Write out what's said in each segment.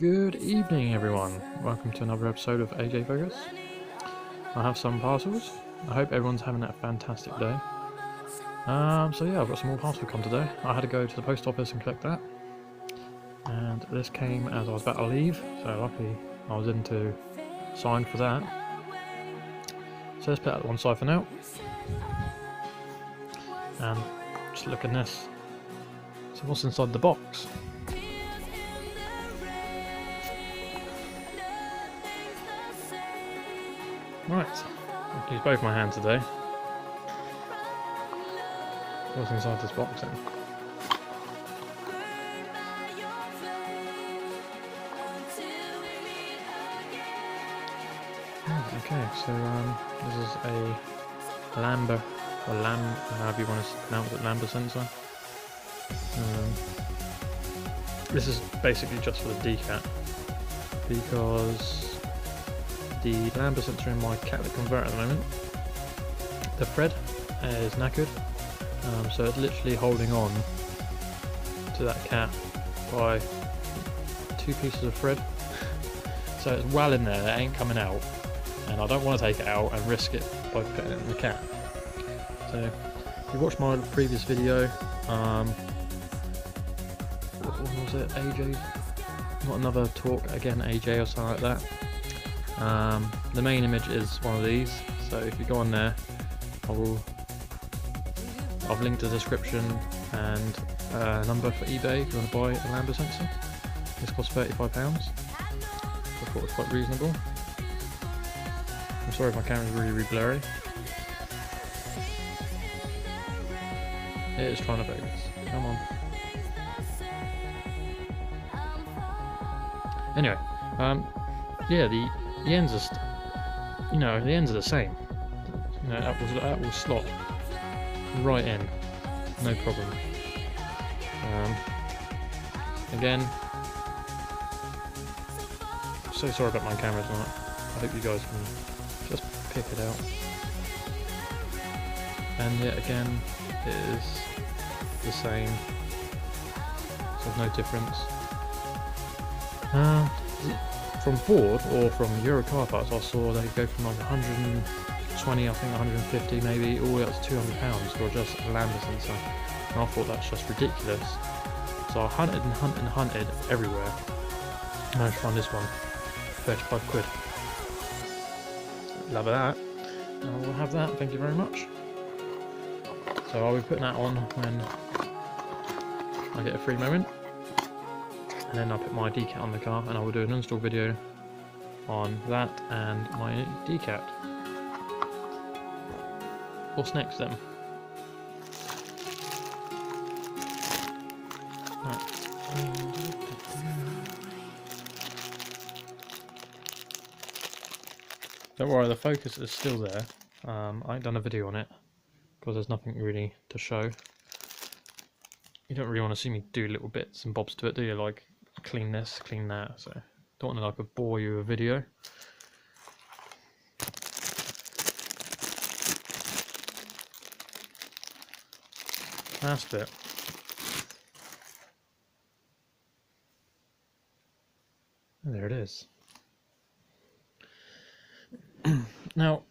Good evening everyone, welcome to another episode of AJ Focus. I have some parcels. I hope everyone's having a fantastic day. So yeah, I've got some more parcels come today. I had to go to the post office and collect that. And this came as I was about to leave, so luckily I was in to sign for that. So let's put that to one side for now. And just look at this. So what's inside the box? Right, I'll use both my hands today. What's inside this box then? Okay, so this is a Lambda, or however you want to pronounce it, Lambda sensor. This is basically just for the decat, because the Lambda sensor in my catalytic converter at the moment, the thread is knackered, so it's literally holding on to that cap by 2 pieces of thread. So it's well in there, it ain't coming out, and I don't want to take it out and risk it by putting it in the cap. So if you watched my previous video, what one was it, AJ? Not another talk, again AJ or something like that. The main image is one of these, so if you go on there, I've linked the description and a number for eBay if you want to buy a Lambda sensor. This costs £35, so I thought it was quite reasonable. I'm sorry if my camera's really blurry. It is trying to focus, come on. Anyway, yeah, the ends are, the ends are the same. That will slot right in, no problem. Again, so sorry about my camera tonight. I hope you guys can just pick it out. And yet again, it is the same. So there's no difference. From Ford or from Euro car parts, I saw they go from like 120, I think 150 maybe, all the way up to £200 for just a Lambda sensor. And I thought that's just ridiculous. So I hunted and hunted everywhere. I managed to find this one, 35 quid. Love that. I will have that, thank you very much. So I'll be putting that on when I get a free moment. And then I'll put my decat on the car and I will do an install video on that and my decat. What's next then? Right. Don't worry, the focus is still there. I ain't done a video on it because there's nothing really to show. You don't really want to see me do little bits and bobs to it, do you? Like clean this, clean that, so don't want to bore you with a video. Last bit. And there it is. Now,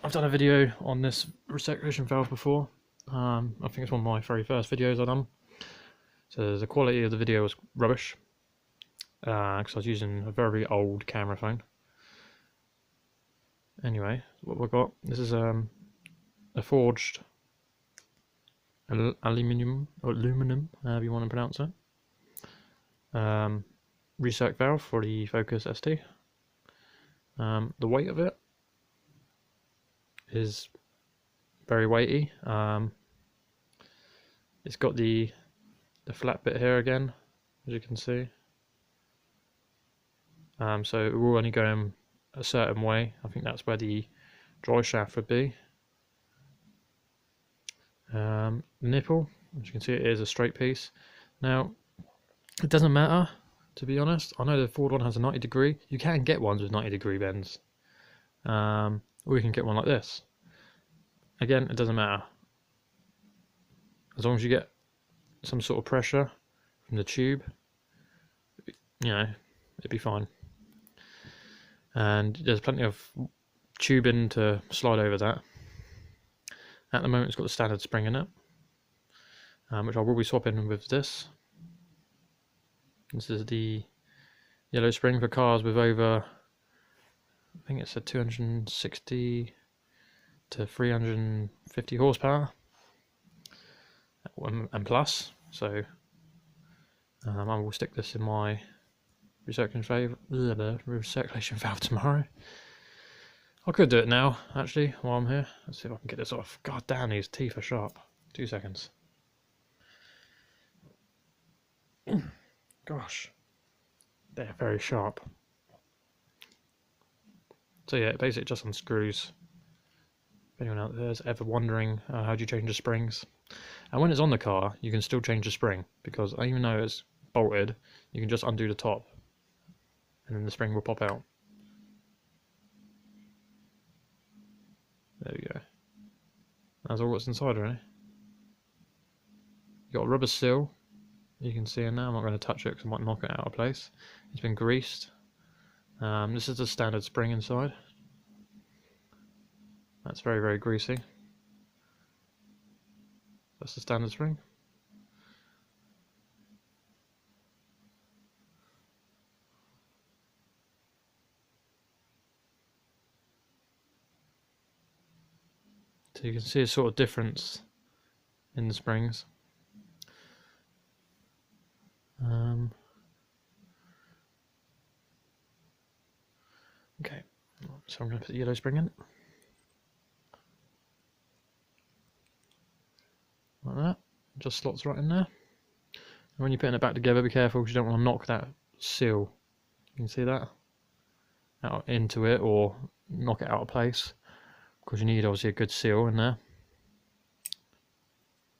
I've done a video on this recirculation valve before. I think it's one of my very first videos I've done. So the quality of the video was rubbish, because I was using a very old camera phone. Anyway, what we've got, this is a forged aluminum, however you want to pronounce it, recirc valve for the Focus ST. The weight of it is very weighty. It's got the flat bit here again, as you can see. So it will only go in a certain way. I think that's where the dry shaft would be. Nipple, as you can see, it is a straight piece. Now, it doesn't matter, to be honest. I know the Ford one has a 90 degree. You can get ones with 90 degree bends. Or you can get one like this. Again, it doesn't matter. As long as you get some sort of pressure from the tube, it'd be fine. And there's plenty of tubing to slide over that. At the moment it's got the standard spring in it, which I will be swapping with this. This is the yellow spring for cars with over, I think it's a 260 to 350 horsepower and plus. So I will stick this in my recirculation valve tomorrow. I could do it now, actually, while I'm here. Let's see if I can get this off. God damn, these teeth are sharp. 2 seconds. Gosh, they're very sharp. So yeah, it basically just unscrews. If anyone out there is ever wondering how do you change the springs, and when it's on the car, you can still change the spring, because even though it's bolted, you can just undo the top, and then the spring will pop out. There we go. That's all what's inside, really. You got a rubber seal. You can see it now. I'm not going to touch it because I might knock it out of place. It's been greased. This is the standard spring inside. That's very, very greasy. That's the standard spring. So you can see a sort of difference in the springs. Okay, so I'm going to put the yellow spring in. Like that. Just slots right in there. And when you're putting it back together, be careful because you don't want to knock that seal. You can see that? Out into it, or knock it out of place. Because you need obviously a good seal in there.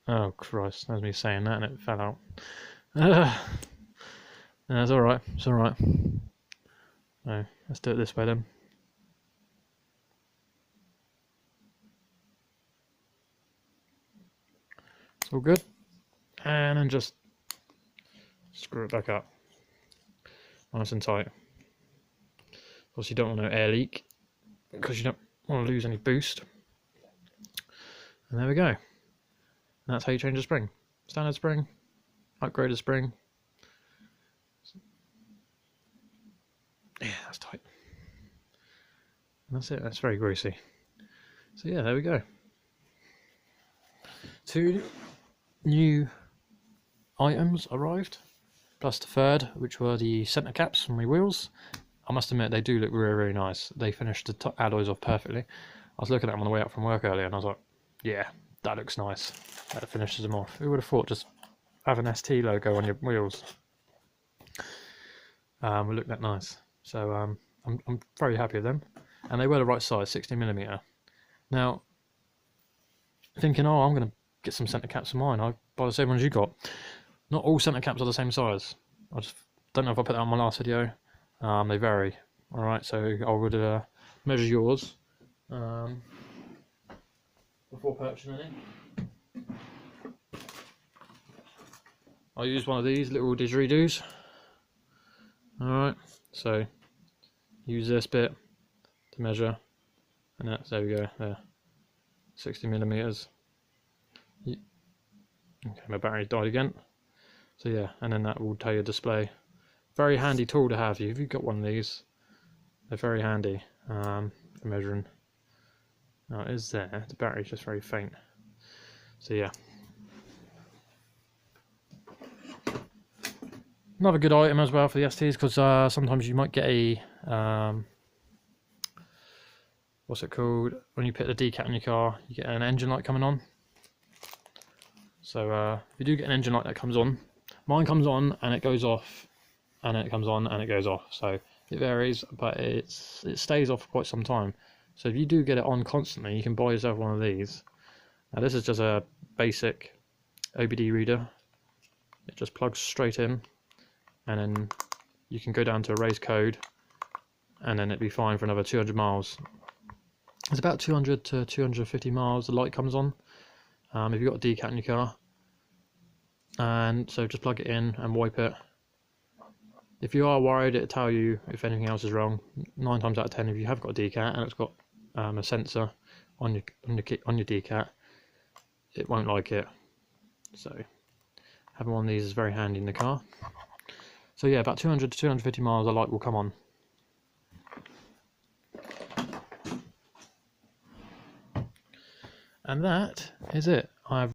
Oh Christ, that was me saying that and it fell out. No, it's alright, it's alright. No, let's do it this way then. It's all good. And then just screw it back up. Nice and tight. Of course you don't want no air leak, because you don't want to lose any boost. And there we go. And that's how you change a spring. Standard spring, upgraded spring. Yeah, that's tight. And that's it, that's very greasy. So yeah, there we go. 2 new items arrived, plus the third, which were the centre caps from my wheels. I must admit, they do look very, very nice. They finished the alloys off perfectly. I was looking at them on the way up from work earlier and I was like, yeah, that looks nice. That finishes them off. Who would have thought just have an ST logo on your wheels would look that nice. So I'm very happy with them. And they were the right size, 60mm. Now, thinking, oh, I'm going to get some centre caps of mine. I buy the same ones you got. Not all centre caps are the same size. I just don't know if I put that on my last video. They vary. Alright, so I would measure yours before purchasing any. I'll use one of these little didgeridoos. Alright, so use this bit to measure, and that's, there we go, there, 60mm. Okay, my battery died again. So yeah, and then that will tell your display. Very handy tool to have. If you've got one of these, they're very handy for measuring. Now it is there, the battery's just very faint. So yeah. Another good item as well for the STs, because sometimes you might get a what's it called, when you put the decat in your car, you get an engine light coming on. So if you do get an engine light that comes on, mine comes on and it goes off, and then it comes on and it goes off, so it varies, but it stays off for quite some time. So if you do get it on constantly, you can buy yourself one of these. Now this is just a basic OBD reader. It just plugs straight in, and then you can go down to erase code, and then it'd be fine for another 200 miles. It's about 200 to 250 miles the light comes on, if you've got a decat in your car. And so just plug it in and wipe it, If you are worried, it'll tell you if anything else is wrong. 9 times out of 10, if you have got a decat and it's got a sensor on your decat, it won't like it. So having one of these is very handy in the car. So yeah, about 200 to 250 miles, the light will come on. And that is it. I've